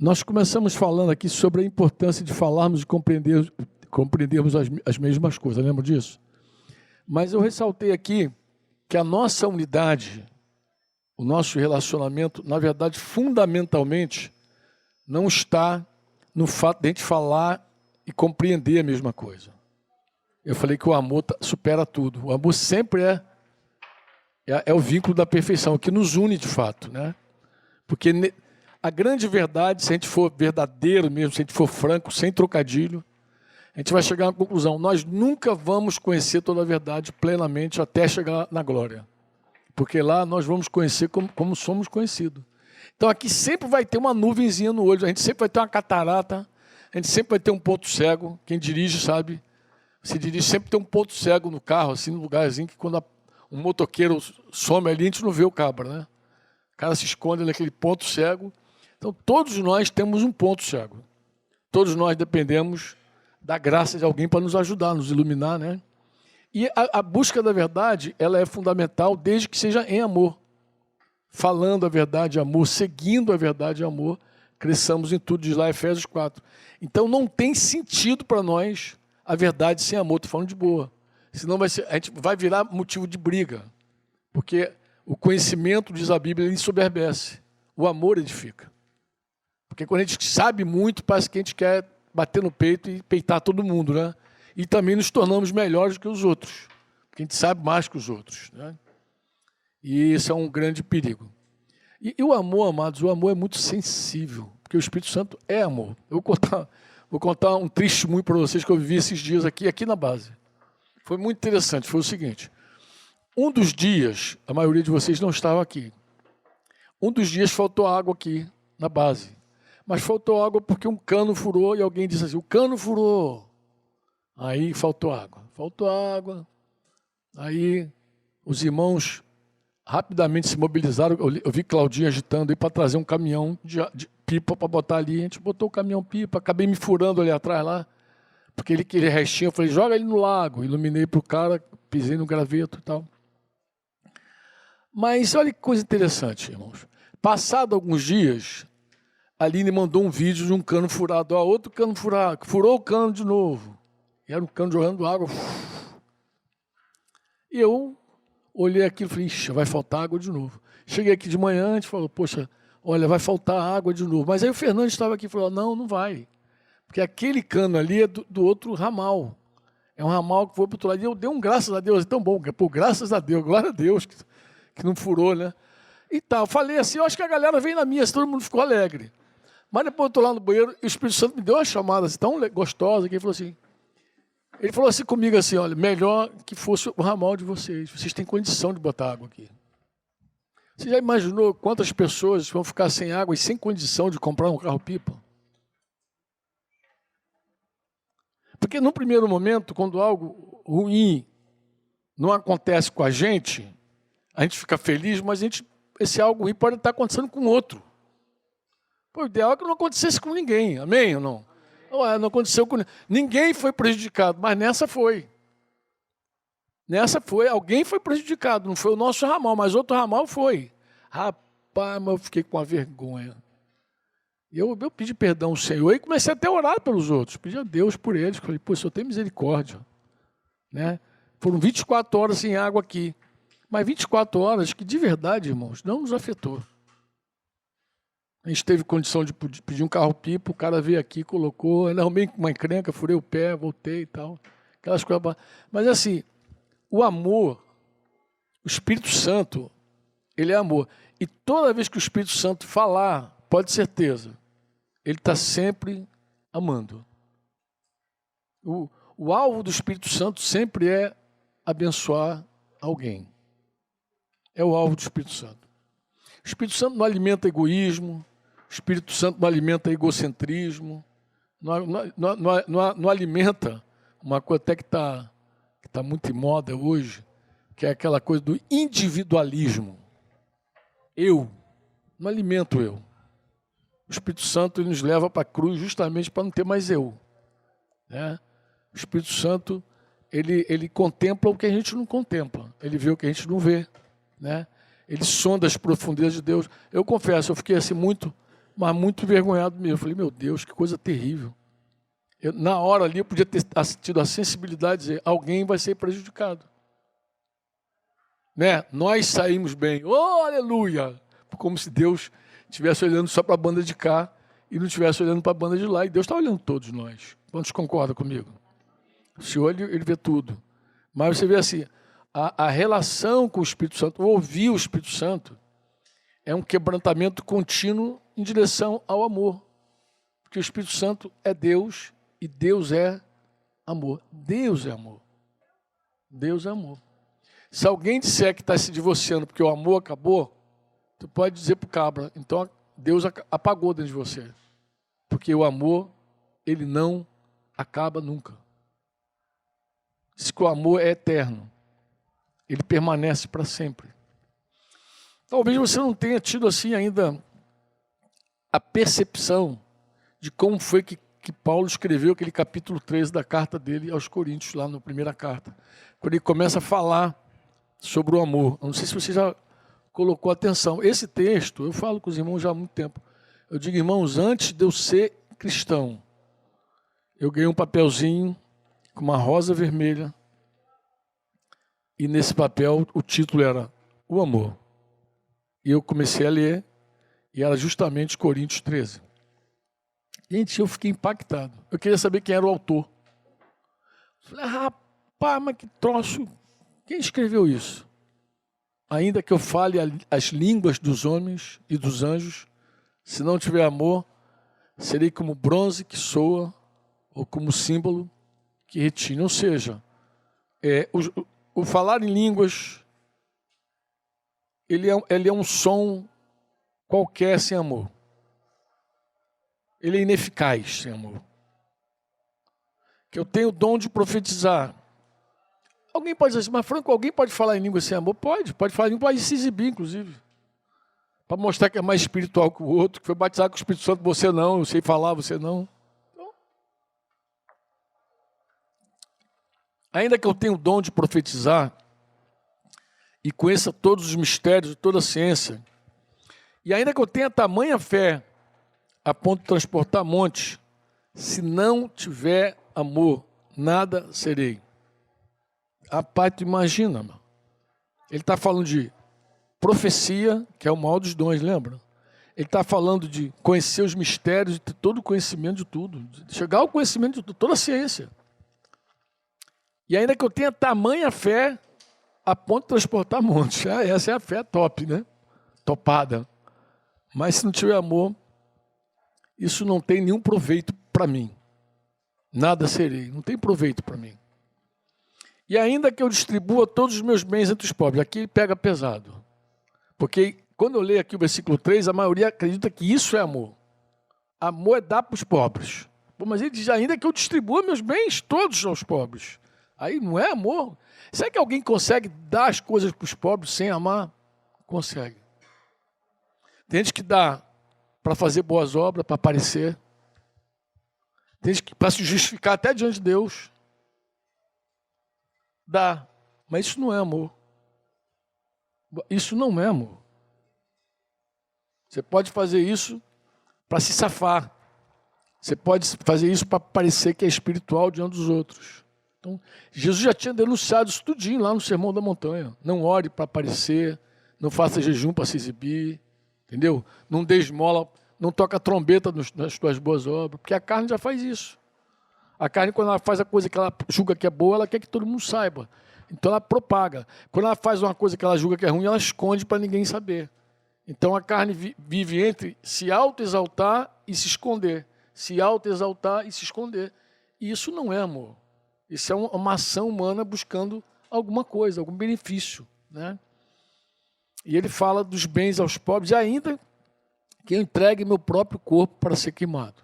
Nós começamos falando aqui sobre a importância de falarmos e compreendermos as mesmas coisas, lembra disso? Mas eu ressaltei aqui que a nossa unidade, o nosso relacionamento, na verdade, fundamentalmente, não está no fato de a gente falar e compreender a mesma coisa. Eu falei que o amor supera tudo. O amor sempre é o vínculo da perfeição, o que nos une de fato, né? Porque a grande verdade, se a gente for verdadeiro mesmo, se a gente for franco, sem trocadilho, a gente vai chegar à conclusão: nós nunca vamos conhecer toda a verdade plenamente até chegar na glória. Porque lá nós vamos conhecer como somos conhecidos. Então aqui sempre vai ter uma nuvenzinha no olho, a gente sempre vai ter uma catarata, a gente sempre vai ter um ponto cego. Quem dirige sabe, se dirige sempre tem um ponto cego no carro, assim, no lugarzinho que quando um motoqueiro some ali, a gente não vê o cabra, né? O cara se esconde naquele ponto cego. Então todos nós temos um ponto cego. Todos nós dependemos da graça de alguém para nos ajudar, nos iluminar, né? E a busca da verdade, ela é fundamental desde que seja em amor. Falando a verdade em amor, seguindo a verdade em amor, cresçamos em tudo, diz lá Efésios 4. Então não tem sentido para nós a verdade sem amor, estou falando de boa. Senão a gente vai virar motivo de briga. Porque o conhecimento, diz a Bíblia, ele ensoberbece. O amor edifica. Porque quando a gente sabe muito, parece que a gente quer bater no peito e peitar todo mundo, né? E também nos tornamos melhores que os outros. Porque a gente sabe mais que os outros, né? E isso é um grande perigo. E o amor, amados, o amor é muito sensível, porque o Espírito Santo é amor. Eu vou contar um testemunho para vocês que eu vivi esses dias aqui na base. Foi muito interessante, foi o seguinte. Um dos dias, a maioria de vocês não estava aqui. Um dos dias faltou água aqui na base. Mas faltou água porque um cano furou e alguém disse assim: o cano furou. Aí faltou água. Faltou água. Aí os irmãos rapidamente se mobilizaram. Eu vi Claudinha agitando aí para trazer um caminhão de pipa para botar ali. A gente botou o caminhão pipa. Acabei me furando ali atrás lá. Porque aquele restinho, eu falei: joga ele no lago. Iluminei para o cara, pisei no graveto e tal. Mas olha que coisa interessante, irmãos. Passado alguns dias, a Aline mandou um vídeo de um cano furado. Ó, outro cano furado, furou o cano de novo. E era um cano jogando água. E eu olhei aquilo e falei: ixi, vai faltar água de novo. Cheguei aqui de manhã, a gente falou: poxa, olha, vai faltar água de novo. Mas aí o Fernando estava aqui e falou: não vai. Porque aquele cano ali é do outro ramal. É um ramal que foi para o outro lado. E eu dei um graças a Deus, é tão bom. Pô, graças a Deus, glória a Deus, que não furou, né? E tal, falei assim, eu acho que a galera veio na minha, todo mundo ficou alegre. Mas depois eu estou lá no banheiro e o Espírito Santo me deu uma chamada assim, tão gostosa, que ele falou assim comigo assim: olha, melhor que fosse o ramal de vocês têm condição de botar água aqui. Você já imaginou quantas pessoas vão ficar sem água e sem condição de comprar um carro-pipa? Porque no primeiro momento, quando algo ruim não acontece com a gente fica feliz, mas esse algo ruim pode estar acontecendo com outro. Pô, o ideal é que não acontecesse com ninguém, amém ou não? Não aconteceu com ninguém, foi prejudicado, mas nessa foi. Alguém foi prejudicado, não foi o nosso ramal, mas outro ramal foi. Rapaz, mas eu fiquei com uma vergonha. Eu pedi perdão ao Senhor e comecei até a orar pelos outros, pedi a Deus por eles, falei: pô, o Senhor tem misericórdia, né? Foram 24 horas sem água aqui, mas 24 horas que de verdade, irmãos, não nos afetou. A gente teve condição de pedir um carro-pipa, o cara veio aqui, colocou, ainda arrumei uma encrenca, furei o pé, voltei e tal, aquelas coisas. Mas assim, o amor, o Espírito Santo, ele é amor. E toda vez que o Espírito Santo falar, pode ter certeza, ele está sempre amando. O alvo do Espírito Santo sempre é abençoar alguém. É o alvo do Espírito Santo. O Espírito Santo não alimenta egoísmo, o Espírito Santo não alimenta egocentrismo, não alimenta uma coisa até que está muito em moda hoje, que é aquela coisa do individualismo. Eu, não alimento eu. O Espírito Santo ele nos leva para a cruz justamente para não ter mais eu, né? O Espírito Santo ele contempla o que a gente não contempla, ele vê o que a gente não vê, né? Ele sonda as profundezas de Deus. Eu confesso, eu fiquei assim muito mas muito envergonhado mesmo. Eu falei, meu Deus, que coisa terrível. Na hora ali eu podia ter tido a sensibilidade de dizer, alguém vai ser prejudicado. Né? Nós saímos bem, oh, aleluia! Como se Deus estivesse olhando só para a banda de cá e não estivesse olhando para a banda de lá. E Deus está olhando todos nós. Quantos concordam comigo? O Senhor, ele vê tudo. Mas você vê assim, a relação com o Espírito Santo, ouvir o Espírito Santo, é um quebrantamento contínuo em direção ao amor. Porque o Espírito Santo é Deus e Deus é amor. Deus é amor. Deus é amor. Se alguém disser que está se divorciando porque o amor acabou, tu pode dizer para o cabra, então Deus apagou dentro de você. Porque o amor, ele não acaba nunca. Diz que o amor é eterno. Ele permanece para sempre. Talvez você não tenha tido assim ainda a percepção de como foi que Paulo escreveu aquele capítulo 13 da carta dele aos Coríntios, lá na primeira carta. Quando ele começa a falar sobre o amor. Eu não sei se você já colocou atenção. Esse texto, eu falo com os irmãos já há muito tempo. Eu digo, irmãos, antes de eu ser cristão, eu ganhei um papelzinho com uma rosa vermelha e nesse papel o título era O Amor. E eu comecei a ler e era justamente Coríntios 13. Gente, eu fiquei impactado. Eu queria saber quem era o autor. Falei, rapaz, mas que troço. Quem escreveu isso? Ainda que eu fale as línguas dos homens e dos anjos, se não tiver amor, serei como bronze que soa ou como símbolo que retine. Ou seja, o falar em línguas, ele é um som qualquer sem amor. Ele é ineficaz sem amor. Que eu tenho o dom de profetizar. Alguém pode dizer assim, mas Franco, alguém pode falar em língua sem amor? Pode falar em língua, pode se exibir, inclusive. Para mostrar que é mais espiritual que o outro, que foi batizado com o Espírito Santo, você não, eu sei falar, você não. Então, ainda que eu tenha o dom de profetizar e conheça todos os mistérios, toda a ciência, e ainda que eu tenha tamanha fé a ponto de transportar montes, se não tiver amor, nada serei. Rapaz, tu imagina, mano. Ele está falando de profecia, que é o maior dos dons, lembra? Ele está falando de conhecer os mistérios, de ter todo o conhecimento de tudo, de chegar ao conhecimento de tudo, toda a ciência. E ainda que eu tenha tamanha fé a ponto de transportar montes. Essa é a fé top, né? Topada. Mas se não tiver amor, isso não tem nenhum proveito para mim. Nada serei, não tem proveito para mim. E ainda que eu distribua todos os meus bens entre os pobres, aqui ele pega pesado. Porque quando eu leio aqui o versículo 3, a maioria acredita que isso é amor. Amor é dar para os pobres. Pô, mas ele diz, ainda que eu distribua meus bens todos aos pobres. Aí não é amor? Será que alguém consegue dar as coisas para os pobres sem amar? Consegue. Tem gente que dá para fazer boas obras, para aparecer. Tem gente que para se justificar até diante de Deus. Dá, mas isso não é amor. Isso não é amor. Você pode fazer isso para se safar. Você pode fazer isso para parecer que é espiritual diante dos outros. Então, Jesus já tinha denunciado isso tudinho lá no Sermão da Montanha. Não ore para aparecer, não faça jejum para se exibir, entendeu? Não dê esmola, não toca trombeta nas tuas boas obras, porque a carne já faz isso. A carne, quando ela faz a coisa que ela julga que é boa, ela quer que todo mundo saiba. Então ela propaga. Quando ela faz uma coisa que ela julga que é ruim, ela esconde para ninguém saber. Então a carne vive entre se autoexaltar e se esconder. Se autoexaltar e se esconder. E isso não é amor. Isso é uma ação humana buscando alguma coisa, algum benefício, né? E ele fala dos bens aos pobres, e ainda que eu entregue meu próprio corpo para ser queimado.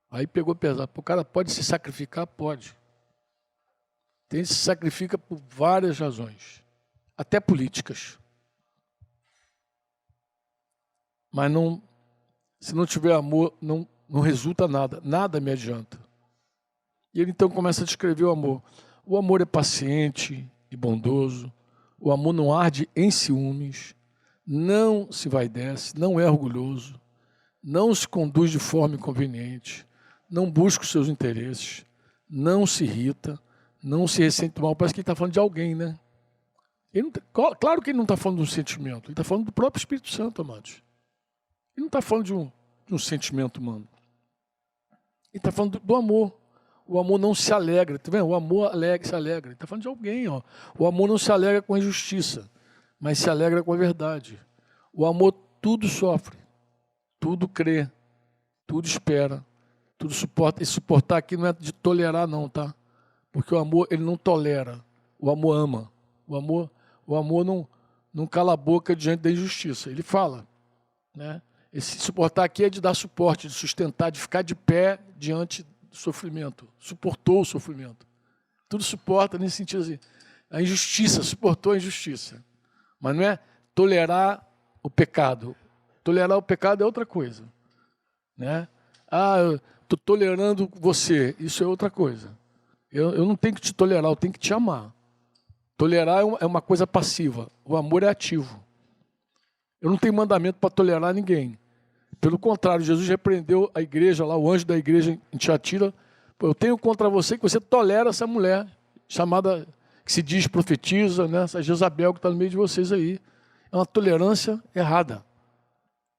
Aí pegou pesado. O cara pode se sacrificar? Pode. Tem gente que se sacrifica por várias razões, até políticas. Mas não, se não tiver amor, não resulta nada. Nada me adianta. E ele então começa a descrever o amor. O amor é paciente e bondoso. O amor não arde em ciúmes. Não se vaidece, não é orgulhoso. não se conduz de forma inconveniente, não busca os seus interesses, não se irrita, não se ressente mal. Parece que ele está falando de alguém, né? Claro que ele não está falando de um sentimento, ele está falando do próprio Espírito Santo, amados. Ele não está falando de um sentimento humano. Ele está falando do amor. O amor não se alegra, tá vendo? O amor se alegra. Ele está falando de alguém, ó. O amor não se alegra com a injustiça, mas se alegra com a verdade. O amor tudo sofre, tudo crê, tudo espera, tudo suporta. E suportar aqui não é de tolerar, não, tá? Porque o amor, ele não tolera. O amor ama. O amor não cala a boca diante da injustiça. Ele fala, né? Esse suportar aqui é de dar suporte, de sustentar, de ficar de pé diante do sofrimento. Suportou o sofrimento. Tudo suporta nesse sentido assim. A injustiça, suportou a injustiça. Mas não é tolerar o pecado. Tolerar o pecado é outra coisa, né? Eu estou tolerando você, isso é outra coisa. Eu não tenho que te tolerar, eu tenho que te amar. Tolerar é uma coisa passiva, o amor é ativo. Eu não tenho mandamento para tolerar ninguém. Pelo contrário, Jesus repreendeu a igreja, lá o anjo da igreja em Tiatira. Eu tenho contra você que você tolera essa mulher, chamada, que se diz profetiza, né? Essa Jezabel que está no meio de vocês aí. É uma tolerância errada.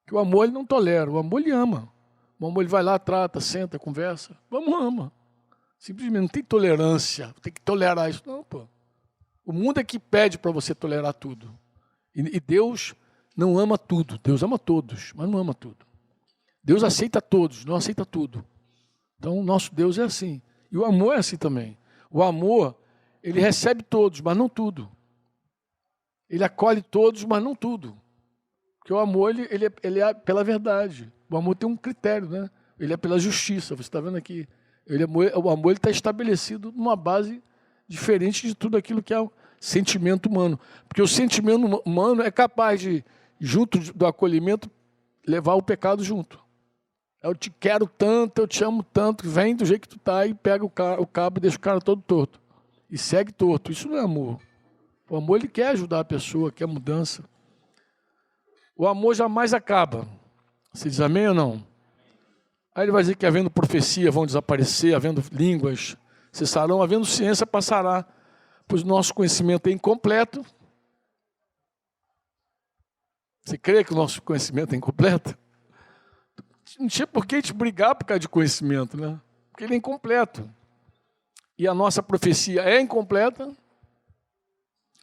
Que o amor ele não tolera, o amor ele ama. O amor ele vai lá, trata, senta, conversa. O amor ama. Simplesmente não tem tolerância, tem que tolerar isso. Não, pô. O mundo é que pede para você tolerar tudo. E Deus não ama tudo. Deus ama todos, mas não ama tudo. Deus aceita todos, não aceita tudo. Então, o nosso Deus é assim. E o amor é assim também. O amor, ele recebe todos, mas não tudo. Ele acolhe todos, mas não tudo. Porque o amor, ele é pela verdade. O amor tem um critério, né? Ele é pela justiça. Você está vendo aqui? O amor está estabelecido numa base diferente de tudo aquilo que é o sentimento humano. Porque o sentimento humano é capaz de, junto do acolhimento, levar o pecado junto. Eu te quero tanto, eu te amo tanto, vem do jeito que tu está e pega o cabo e deixa o cara todo torto. E segue torto. Isso não é amor. O amor, ele quer ajudar a pessoa, quer mudança. O amor jamais acaba. Você diz amém ou não? Aí ele vai dizer que havendo profecia vão desaparecer, havendo línguas cessarão, havendo ciência passará, pois o nosso conhecimento é incompleto. Você crê que o nosso conhecimento é incompleto? Não tinha por que a gente brigar por causa de conhecimento, né? Porque ele é incompleto. E a nossa profecia é incompleta,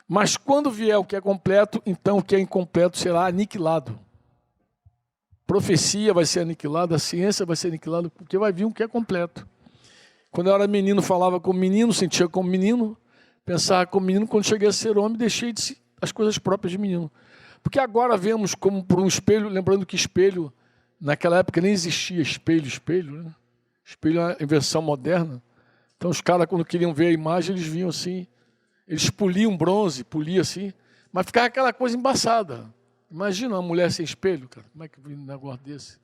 mas quando vier o que é completo, então o que é incompleto será aniquilado. Profecia vai ser aniquilada, a ciência vai ser aniquilada, porque vai vir o que é completo. Quando eu era menino, falava como menino, sentia como menino, pensava como menino. Quando cheguei a ser homem, deixei de as coisas próprias de menino. Porque agora vemos como por um espelho, lembrando que espelho, naquela época nem existia espelho, né? Espelho é uma invenção moderna. Então os caras, quando queriam ver a imagem, eles vinham assim, eles poliam bronze, poliam assim, mas ficava aquela coisa embaçada. Imagina uma mulher sem espelho, cara. Como é que vem um negócio desse?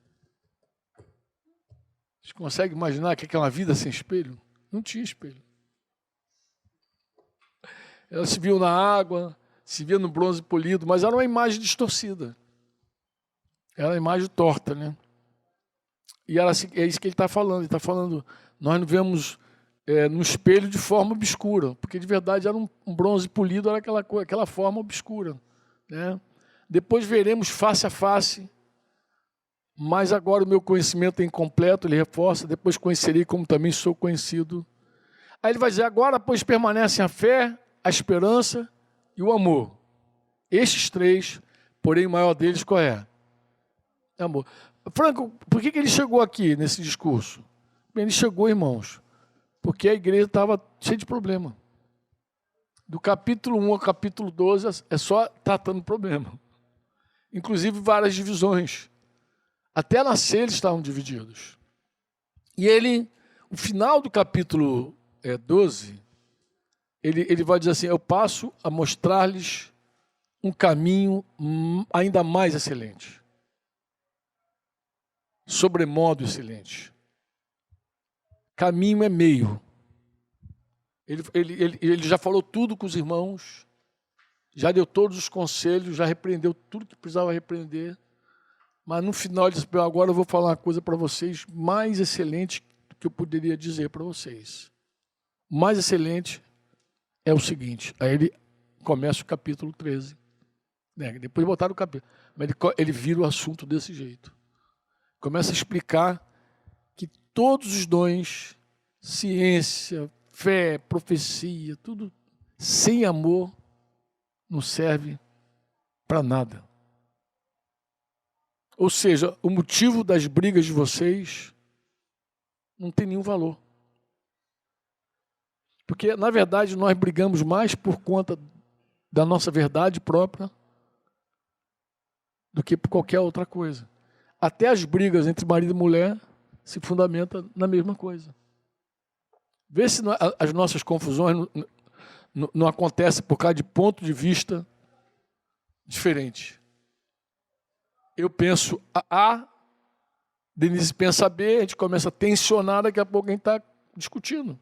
Vocês conseguem imaginar o que é uma vida sem espelho? Não tinha espelho. Ela se viu na água, se via no bronze polido, mas era uma imagem distorcida. Era uma imagem torta, né? E era assim, é isso que ele está falando. Ele está falando, nós não vemos no espelho de forma obscura, porque de verdade era um bronze polido, era aquela forma obscura, né? Depois veremos face a face, mas agora o meu conhecimento é incompleto, ele reforça, depois conhecerei como também sou conhecido. Aí ele vai dizer, agora, pois, permanecem a fé, a esperança e o amor. Estes três, porém o maior deles qual é? Amor. Franco, por que ele chegou aqui nesse discurso? Bem, ele chegou, irmãos, porque a igreja estava cheia de problema. Do capítulo 1 ao capítulo 12 é só tratando problema. Inclusive várias divisões. Até nascer eles estavam divididos. E o final do capítulo 12, ele vai dizer assim, eu passo a mostrar-lhes um caminho ainda mais excelente. Sobremodo excelente. Caminho é meio. Ele já falou tudo com os irmãos, já deu todos os conselhos, já repreendeu tudo que precisava repreender, Mas no final ele disse, agora eu vou falar uma coisa para vocês mais excelente que eu poderia dizer para vocês. O mais excelente é o seguinte, aí ele começa o capítulo 13. Né? Depois botaram o capítulo, mas ele vira o assunto desse jeito. Começa a explicar que todos os dons, ciência, fé, profecia, tudo sem amor não serve para nada. Ou seja, o motivo das brigas de vocês não tem nenhum valor. Porque, na verdade, nós brigamos mais por conta da nossa verdade própria do que por qualquer outra coisa. Até as brigas entre marido e mulher se fundamentam na mesma coisa. Vê se as nossas confusões não acontecem por causa de ponto de vista diferente. Eu penso A, Denise pensa B, a gente começa a tensionar, daqui a pouco a gente está discutindo.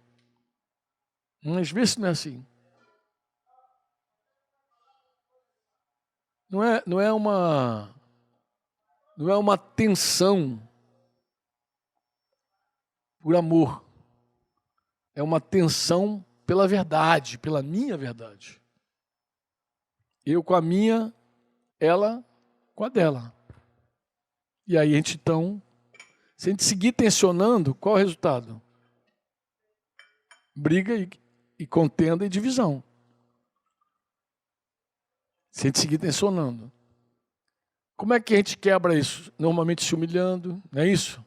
Mas vê se não é assim. Não é uma tensão por amor. É uma tensão pela verdade, pela minha verdade. Eu com a minha, ela com a dela. E aí a gente então, se a gente seguir tensionando, qual é o resultado? Briga e contenda e divisão. Se a gente seguir tensionando. Como é que a gente quebra isso? Normalmente se humilhando, não é isso?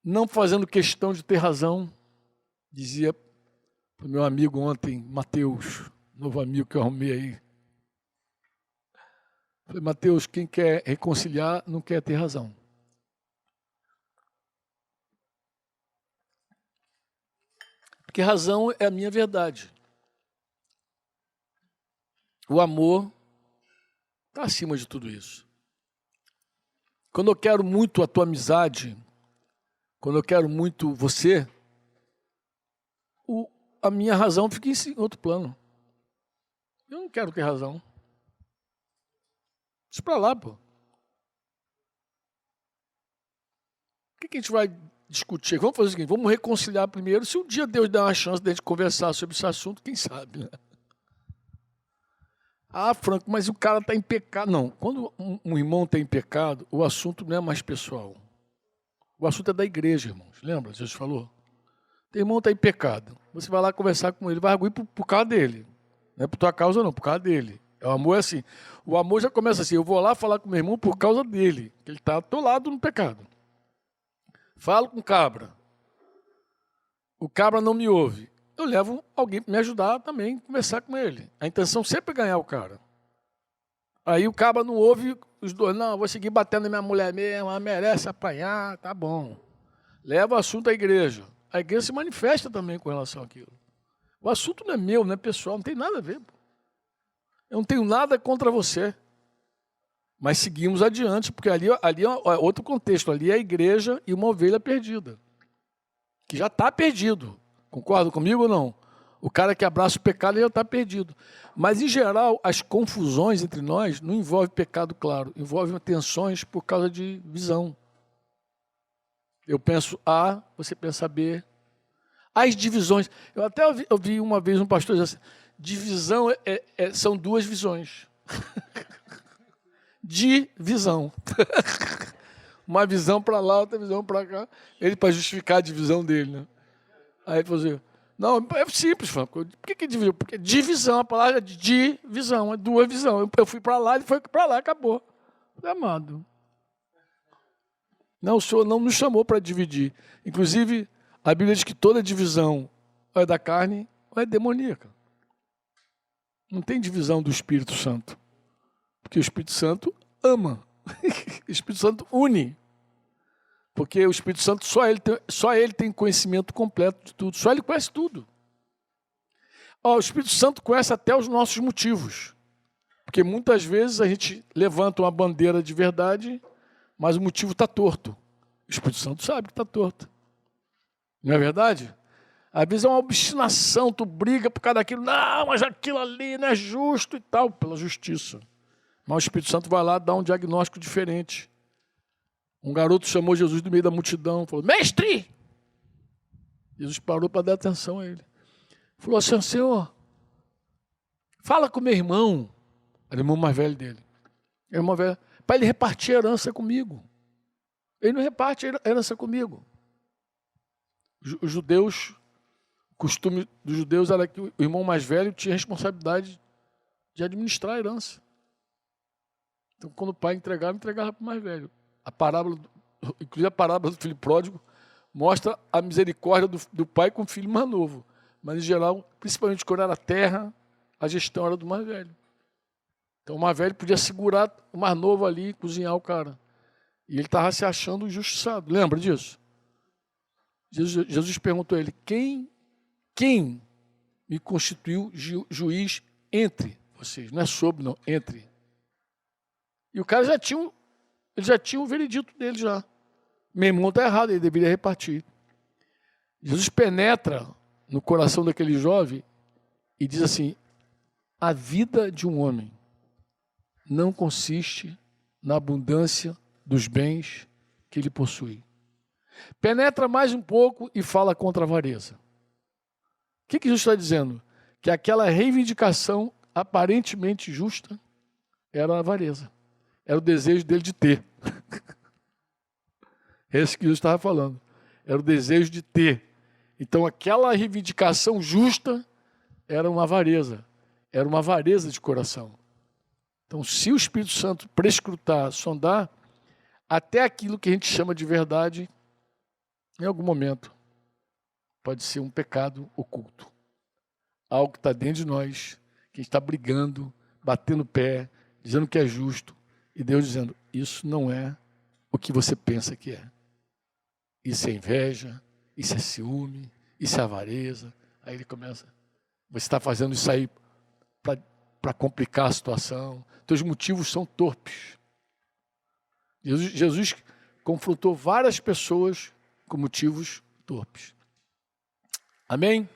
Não fazendo questão de ter razão. Dizia para o meu amigo ontem, Mateus, novo amigo que eu arrumei aí. Falei, Mateus, quem quer reconciliar não quer ter razão. Porque razão é a minha verdade. O amor está acima de tudo isso. Quando eu quero muito a tua amizade, quando eu quero muito você, a minha razão fica em outro plano. Eu não quero ter razão. Isso para lá, pô. O que a gente vai discutir? Vamos fazer o seguinte, vamos reconciliar primeiro. Se um dia Deus der uma chance de a gente conversar sobre esse assunto, quem sabe, né? Ah, Franco, mas o cara está em pecado. Não, quando um irmão está em pecado, o assunto não é mais pessoal. O assunto é da igreja, irmãos. Lembra? Jesus falou. Teu irmão está em pecado. Você vai lá conversar com ele, vai arguir por causa dele. Não é por tua causa, não, por causa dele. O amor é assim. O amor já começa assim. Eu vou lá falar com meu irmão por causa dele. Ele está atolado no pecado. Falo com o cabra. O cabra não me ouve. Eu levo alguém para me ajudar também a conversar com ele. A intenção sempre é ganhar o cara. Aí o cabra não ouve os dois. Não, eu vou seguir batendo na minha mulher mesmo, ela merece apanhar, tá bom. Leva o assunto à igreja. A igreja se manifesta também com relação àquilo. O assunto não é meu, não é pessoal, não tem nada a ver. Eu não tenho nada contra você. Mas seguimos adiante, porque ali é outro contexto. Ali é a igreja e uma ovelha perdida. Que já está perdido. Concorda comigo ou não? O cara que abraça o pecado, ele já está perdido. Mas, em geral, as confusões entre nós não envolvem pecado, claro. Envolvem tensões por causa de visão. Eu penso A, você pensa B. As divisões. Eu até ouvi uma vez um pastor dizer assim, divisão são duas visões. Divisão. Uma visão para lá, outra visão para cá. Ele para justificar a divisão dele, né? Aí ele falou assim, não, é simples, Franco. Por que dividiu? Porque divisão, a palavra é divisão, é duas visões. Eu fui para lá, ele foi para lá, acabou. Amado. Não, o Senhor não nos chamou para dividir. Inclusive, a Bíblia diz que toda divisão ou é da carne ou é demoníaca. Não tem divisão do Espírito Santo. Porque o Espírito Santo ama. O Espírito Santo une. Porque o Espírito Santo, só ele tem conhecimento completo de tudo. Só ele conhece tudo. O Espírito Santo conhece até os nossos motivos. Porque muitas vezes a gente levanta uma bandeira de verdade, mas o motivo está torto. O Espírito Santo sabe que está torto. Não é verdade? Às vezes é uma obstinação, tu briga por causa daquilo. Não, mas aquilo ali não é justo e tal, pela justiça. Mas o Espírito Santo vai lá dar um diagnóstico diferente. Um garoto chamou Jesus do meio da multidão, falou: mestre! Jesus parou para dar atenção a ele. Falou assim: Senhor, fala com meu irmão. Era o irmão mais velho dele. Irmão velho, para ele repartir a herança comigo. Ele não reparte a herança comigo. Os judeus, o costume dos judeus era que o irmão mais velho tinha responsabilidade de administrar a herança. Então, quando o pai entregava para o mais velho. Inclusive a parábola do filho pródigo mostra a misericórdia do pai com o filho mais novo. Mas, em geral, principalmente quando era terra, a gestão era do mais velho. Então, o mais velho podia segurar o mais novo ali e cozinhar o cara. E ele estava se achando injustiçado. Lembra disso? Jesus perguntou a ele: quem me constituiu juiz entre vocês? Não é sobre, não, entre. E o cara já tinha o veredito dele já. Meu irmão está errado, ele deveria repartir. Jesus penetra no coração daquele jovem e diz assim: a vida de um homem não consiste na abundância dos bens que ele possui. Penetra mais um pouco e fala contra a avareza. O que Jesus está dizendo? Que aquela reivindicação aparentemente justa era a avareza. Era o desejo dele de ter. É isso que Jesus estava falando. Era o desejo de ter. Então aquela reivindicação justa era uma avareza. Era uma avareza de coração. Então, se o Espírito Santo prescrutar, sondar, até aquilo que a gente chama de verdade, em algum momento, pode ser um pecado oculto. Algo que está dentro de nós, que a gente está brigando, batendo o pé, dizendo que é justo, e Deus dizendo: isso não é o que você pensa que é. Isso é inveja, isso é ciúme, isso é avareza. Aí ele começa: você está fazendo isso aí para complicar a situação. Teus motivos são torpes. Jesus confrontou várias pessoas com motivos torpes. Amém?